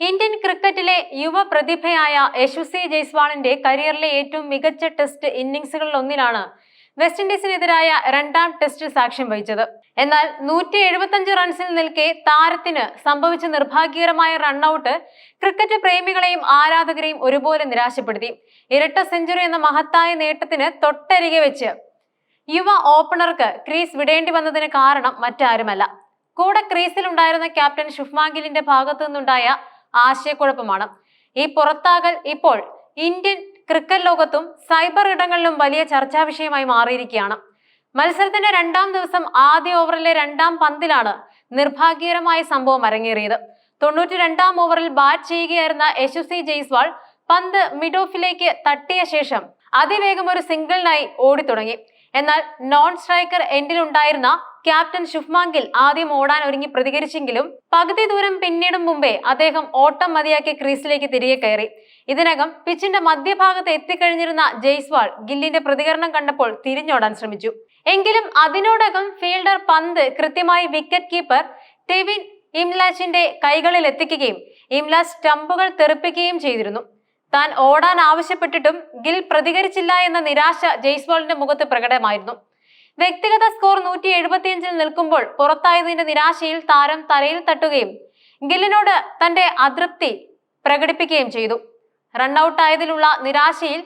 Indian ക്രിക്കറ്റിലെ യുവ പ്രതിഭയായ യശസ്വി ജയ്സ്വാളിന്റെ കരിയറിലെ ഏറ്റവും മികച്ച ടെസ്റ്റ് ഇന്നിംഗ്സുകളിലൊന്നിലാണ് വെസ്റ്റ് ഇൻഡീസിനെതിരായ രണ്ടാം ടെസ്റ്റിൽ സാക്ഷ്യം വഹിച്ചത്. എന്നാൽ 175 റൺസിൽ നിൽക്കെ താരത്തിന് സംഭവിച്ച നിർഭാഗ്യകരമായ റണ്ണൌട്ട് ക്രിക്കറ്റ് പ്രേമികളെയും ആരാധകരെയും ഒരുപോലെ നിരാശപ്പെടുത്തി. ഇരട്ട സെഞ്ചുറി എന്ന മഹത്തായ നേട്ടത്തിന് തൊട്ടരികെ വെച്ച് യുവ ഓപ്പണർക്ക് ക്രീസ് വിടേണ്ടി വന്നതിന് കാരണം മറ്റാരുമല്ല, കൂടെ ക്രീസിലുണ്ടായിരുന്ന ക്യാപ്റ്റൻ ശുഭ്മാൻ ഗില്ലിന്റെ ഭാഗത്തു നിന്നുണ്ടായ ആശയക്കുഴപ്പമാണ്. ഈ പുറത്താകൽ ഇപ്പോൾ ഇന്ത്യൻ ക്രിക്കറ്റ് ലോകത്തും സൈബർ ഇടങ്ങളിലും വലിയ ചർച്ചാ വിഷയമായി മാറിയിരിക്കുകയാണ്. മത്സരത്തിന്റെ രണ്ടാം ദിവസം ആദ്യ ഓവറിലെ രണ്ടാം പന്തിലാണ് നിർഭാഗ്യകരമായ സംഭവം അരങ്ങേറിയത്. 92-ാം ഓവറിൽ ബാറ്റ് ചെയ്യുകയായിരുന്ന യശസ്വി ജയ്സ്വാൾ പന്ത് മിഡ് ഓഫിലേക്ക് തട്ടിയ ശേഷം അതിവേഗം ഒരു സിംഗിളിനായി ഓടിത്തുടങ്ങി. എന്നാൽ നോൺ സ്ട്രൈക്കർ എൻഡിലുണ്ടായിരുന്ന ക്യാപ്റ്റൻ ശുഭ്മാൻ ഗിൽ ആദ്യം ഓടാൻ ഒരുങ്ങി പ്രതികരിച്ചെങ്കിലും പകുതി ദൂരം പിന്നിടും മുമ്പേ അദ്ദേഹം ഓട്ടം മതിയാക്കി ക്രീസിലേക്ക് തിരികെ കയറി. ഇതിനകം പിച്ചിന്റെ മധ്യഭാഗത്ത് എത്തിക്കഴിഞ്ഞിരുന്ന ജയ്സ്വാൾ ഗില്ലിന്റെ പ്രതികരണം കണ്ടപ്പോൾ തിരിഞ്ഞോടാൻ ശ്രമിച്ചു. എങ്കിലും അതിനോടകം ഫീൽഡർ പന്ത് കൃത്യമായി വിക്കറ്റ് കീപ്പർ ടെവിൻ ഇംലാച്ചിന്റെ കൈകളിൽ എത്തിക്കുകയും ഇംലാച്ച് സ്റ്റമ്പുകൾ തെറിപ്പിക്കുകയും ചെയ്തിരുന്നു. താൻ ഓടാൻ ആവശ്യപ്പെട്ടിട്ടും ഗിൽ പ്രതികരിച്ചില്ല എന്ന നിരാശ ജയ്സ്വാളിന്റെ മുഖത്ത് പ്രകടമായിരുന്നു. വ്യക്തിഗത സ്കോർ 175-ൽ നിൽക്കുമ്പോൾ പുറത്തായതിന്റെ നിരാശയിൽ താരം തലയിൽ തട്ടുകയും ഗില്ലിനോട് തന്റെ അതൃപ്തി പ്രകടിപ്പിക്കുകയും ചെയ്തു. റണ്ണൌട്ട് ആയതിലുള്ള നിരാശയിൽ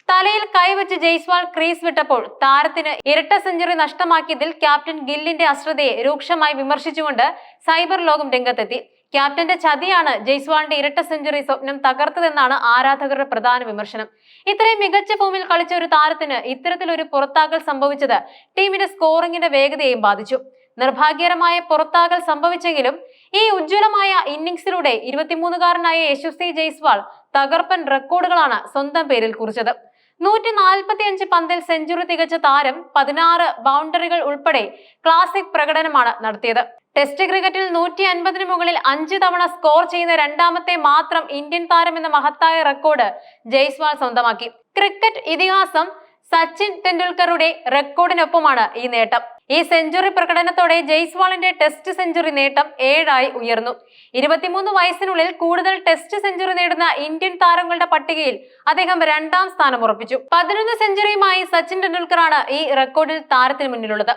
തലയിൽ കൈവച്ച് ജയ്സ്വാൾ ക്രീസ് വിട്ടപ്പോൾ താരത്തിന് ഇരട്ട സെഞ്ചുറി നഷ്ടമാക്കിയതിൽ ക്യാപ്റ്റൻ ഗില്ലിന്റെ അശ്രദ്ധയെ രൂക്ഷമായി വിമർശിച്ചുകൊണ്ട് സൈബർ ലോകം രംഗത്തെത്തി. ക്യാപ്റ്റന്റെ ചതിയാണ് ജയ്സ്വാളിന്റെ ഇരട്ട സെഞ്ചുറി സ്വപ്നം തകർത്തതെന്നാണ് ആരാധകരുടെ പ്രധാന വിമർശനം. ഇത്രയും മികച്ച ഫോമിൽ കളിച്ച ഒരു താരത്തിന് ഇത്തരത്തിലൊരു പുറത്താകൽ സംഭവിച്ചത് ടീമിന്റെ സ്കോറിംഗിന്റെ വേഗതയെയും ബാധിച്ചു. നിർഭാഗ്യകരമായ പുറത്താകൽ സംഭവിച്ചെങ്കിലും ഈ ഉജ്ജ്വലമായ ഇന്നിംഗ്സിലൂടെ 23-കാരനായ യശസ്വി ജയ്സ്വാൾ തകർപ്പൻ റെക്കോർഡുകളാണ് സ്വന്തം പേരിൽ കുറിച്ചത്. 145 പന്തിൽ സെഞ്ചുറി തികച്ച താരം 16 ബൗണ്ടറികൾ ഉൾപ്പെടെ ക്ലാസിക് പ്രകടനമാണ് നടത്തിയത്. ടെസ്റ്റ് ക്രിക്കറ്റിൽ 150-ന് മുകളിൽ 5 തവണ സ്കോർ ചെയ്യുന്ന രണ്ടാമത്തെ മാത്രം ഇന്ത്യൻ താരം എന്ന മഹത്തായ റെക്കോർഡ് ജയ്സ്വാൾ സ്വന്തമാക്കി. ക്രിക്കറ്റ് ഇതിഹാസം സച്ചിൻ ടെണ്ടുൽക്കറുടെ റെക്കോർഡിനൊപ്പമാണ് ഈ നേട്ടം. ഈ സെഞ്ചുറി പ്രകടനത്തോടെ ജയ്സ്വാളിന്റെ ടെസ്റ്റ് സെഞ്ചുറി നേട്ടം 7 ഉയർന്നു. 23 വയസ്സിനുള്ളിൽ കൂടുതൽ ടെസ്റ്റ് സെഞ്ചുറി നേടുന്ന ഇന്ത്യൻ താരങ്ങളുടെ പട്ടികയിൽ അദ്ദേഹം രണ്ടാം സ്ഥാനം ഉറപ്പിച്ചു. 11 സെഞ്ചുറിയുമായി സച്ചിൻ ടെണ്ടുൽക്കറാണ് ഈ റെക്കോർഡിൽ താരത്തിന് മുന്നിലുള്ളത്.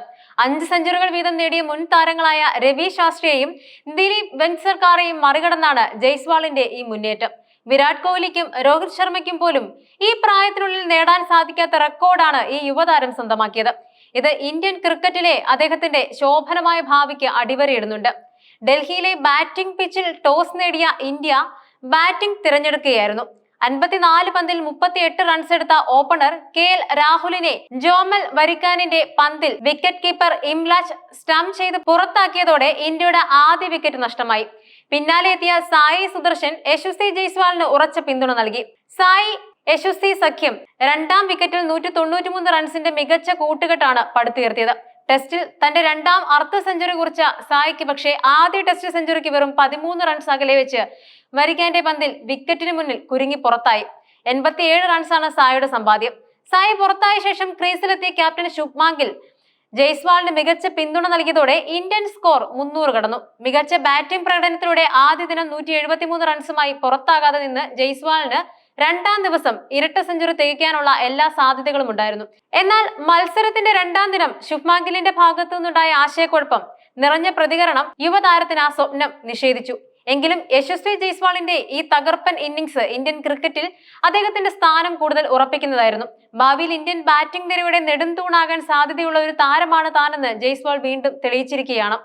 5 സെഞ്ചുറികൾ വീതം നേടിയ മുൻ താരങ്ങളായ രവി ശാസ്ത്രിയെയും ദിലീപ് വെങ്സർക്കാരെയും മറികടന്നാണ് ജയ്സ്വാളിന്റെ ഈ മുന്നേറ്റം. വിരാട് കോഹ്ലിക്കും രോഹിത് ശർമ്മയ്ക്കും പോലും ഈ പ്രായത്തിനുള്ളിൽ നേടാൻ സാധിക്കാത്ത റെക്കോർഡാണ് ഈ യുവതാരം സ്വന്തമാക്കിയത്. ഇത് ഇന്ത്യൻ ക്രിക്കറ്റിലെ അദ്ദേഹത്തിന്റെ ശോഭനമായ ഭാവിക്ക് അടിവരയിടുന്നുണ്ട്. ഡൽഹിയിലെ ബാറ്റിംഗ് പിച്ചിൽ ടോസ് നേടിയ ഇന്ത്യ ബാറ്റിംഗ് തിരഞ്ഞെടുക്കുകയായിരുന്നു. 54 പന്തിൽ 38 റൺസ് എടുത്ത ഓപ്പണർ KL രാഹുലിനെ ജോമൽ വരിക്കാനിന്റെ പന്തിൽ വിക്കറ്റ് കീപ്പർ ഇംലാച്ച് സ്റ്റംപ് ചെയ്ത് പുറത്താക്കിയതോടെ ഇന്ത്യയുടെ ആദ്യ വിക്കറ്റ് നഷ്ടമായി. പിന്നാലെ എത്തിയ സായി സുദർശൻ യശസ്വി ജയ്സ്വാളിന് ഉറച്ച പിന്തുണ നൽകി. സായി യശസ്വി സഖ്യം രണ്ടാം വിക്കറ്റിൽ 193 റൺസിന്റെ മികച്ച കൂട്ടുകെട്ടാണ് പടുത്തുയർത്തിയത്. ടെസ്റ്റിൽ തന്റെ രണ്ടാം അർദ്ധ സെഞ്ചുറി കുറിച്ച സായിക്ക് പക്ഷേ ആദ്യ ടെസ്റ്റ് സെഞ്ചുറിക്ക് വെറും 13 റൺസ് അകലെ വെച്ച് വരിക്കാന്റെ പന്തിൽ വിക്കറ്റിന് മുന്നിൽ കുരുങ്ങി പുറത്തായി. 87 റൺസാണ് സായിയുടെ സമ്പാദ്യം. സായി പുറത്തായ ശേഷം ക്രീസിലെത്തിയ ക്യാപ്റ്റൻ ശുഭ്മാൻ ഗിൽ ജയ്സ്വാളിന് മികച്ച പിന്തുണ നൽകിയതോടെ ഇന്ത്യൻ സ്കോർ 300 കടന്നു. മികച്ച ബാറ്റിംഗ് പ്രകടനത്തിലൂടെ ആദ്യ ദിനം 173 റൺസുമായി പുറത്താകാതെ നിന്ന് ജയ്സ്വാളിന് രണ്ടാം ദിവസം ഇരട്ട സെഞ്ചുറി തികയ്ക്കാനുള്ള എല്ലാ സാധ്യതകളും ഉണ്ടായിരുന്നു. എന്നാൽ മത്സരത്തിന്റെ രണ്ടാം ദിനം ശുഭ്മാൻ ഗില്ലിന്റെ ഭാഗത്തു നിന്നുണ്ടായ ആശയക്കുഴപ്പം നിറഞ്ഞ പ്രതികരണം യുവതാരത്തിന് ആ സ്വപ്നം നിഷേധിച്ചു. എങ്കിലും യശസ്വി ജയ്സ്വാളിന്റെ ഈ തകർപ്പൻ ഇന്നിംഗ്സ് ഇന്ത്യൻ ക്രിക്കറ്റിൽ അദ്ദേഹത്തിന്റെ സ്ഥാനം കൂടുതൽ ഉറപ്പിക്കുന്നതായിരുന്നു. ഭാവിയിൽ ഇന്ത്യൻ ബാറ്റിംഗ് നിരയുടെ നെടുംതൂണാകാൻ സാധ്യതയുള്ള ഒരു താരമാണ് താനെന്ന് ജയ്സ്വാൾ വീണ്ടും തെളിയിച്ചിരിക്കുകയാണ്.